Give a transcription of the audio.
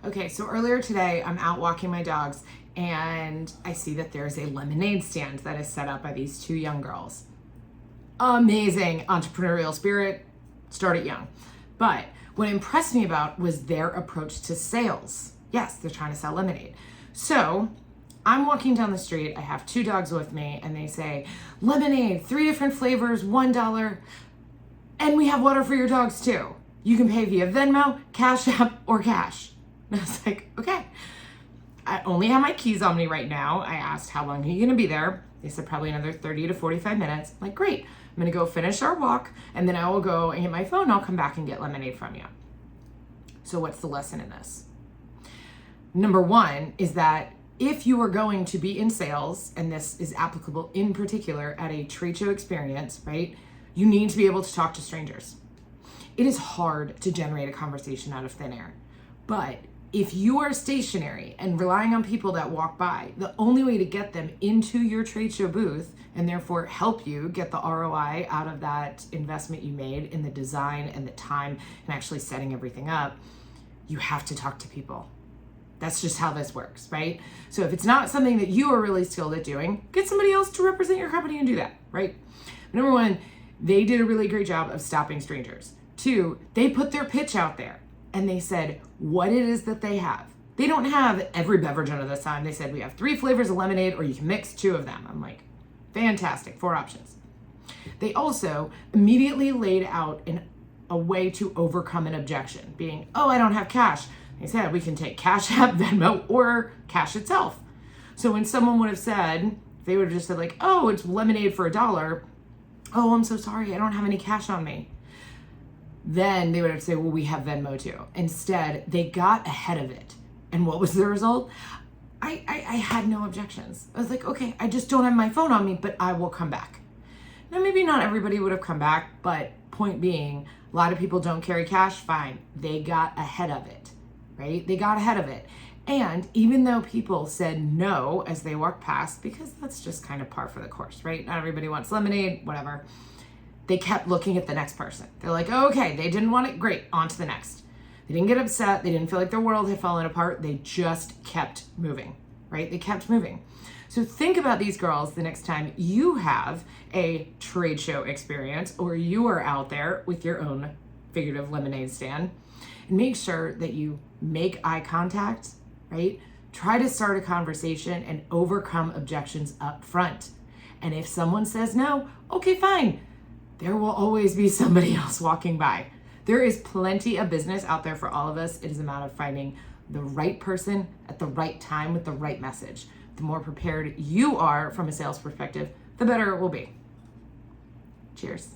Okay, so earlier today, I'm out walking my dogs and I see that there's a lemonade stand that is set up by these two young girls. Amazing entrepreneurial spirit, start it young. But what impressed me about was their approach to sales. Yes, they're trying to sell lemonade. So I'm walking down the street, I have two dogs with me, and they say, lemonade, 3 different flavors, $1, and we have water for your dogs too. You can pay via Venmo, Cash App, or cash. And I was like, okay. I only have my keys on me right now. I asked, how long are you gonna be there? They said probably another 30 to 45 minutes. I'm like, great. I'm gonna go finish our walk and then I will go and get my phone. I'll come back and get lemonade from you. So what's the lesson in this? Number one is that if you are going to be in sales, and this is applicable in particular at a trade show experience, right? You need to be able to talk to strangers. It is hard to generate a conversation out of thin air, but if you are stationary and relying on people that walk by, the only way to get them into your trade show booth and therefore help you get the ROI out of that investment you made in the design and the time and actually setting everything up, you have to talk to people. That's just how this works, right? So if it's not something that you are really skilled at doing, get somebody else to represent your company and do that, right? Number one, they did a really great job of stopping strangers. 2, they put their pitch out there. And they said what it is that they have. They don't have every beverage under the sun. They said we have 3 flavors of lemonade or you can mix 2 of them. I'm like, fantastic, 4 options. They also immediately laid out a way to overcome an objection, being, oh, I don't have cash. They said we can take Cash App, Venmo, or cash itself. So when someone would have said, they would have just said like, oh, it's lemonade for $1. Oh, I'm so sorry, I don't have any cash on me. Then they would have to say, well, we have Venmo too. Instead, they got ahead of it. And what was the result? I had no objections. I was like, okay, I just don't have my phone on me, but I will come back. Now, maybe not everybody would have come back, but point being, a lot of people don't carry cash, fine. They got ahead of it, right? They got ahead of it. And even though people said no as they walked past, because that's just kind of par for the course, right? Not everybody wants lemonade, whatever. They kept looking at the next person. They're like, oh, okay, they didn't want it, great, on to the next. They didn't get upset. They didn't feel like their world had fallen apart. They just kept moving, right? They kept moving. So think about these girls the next time you have a trade show experience or you are out there with your own figurative lemonade stand, and make sure that you make eye contact, right? Try to start a conversation and overcome objections up front. And if someone says no, okay, fine. There will always be somebody else walking by. There is plenty of business out there for all of us. It is a matter of finding the right person at the right time with the right message. The more prepared you are from a sales perspective, the better it will be. Cheers.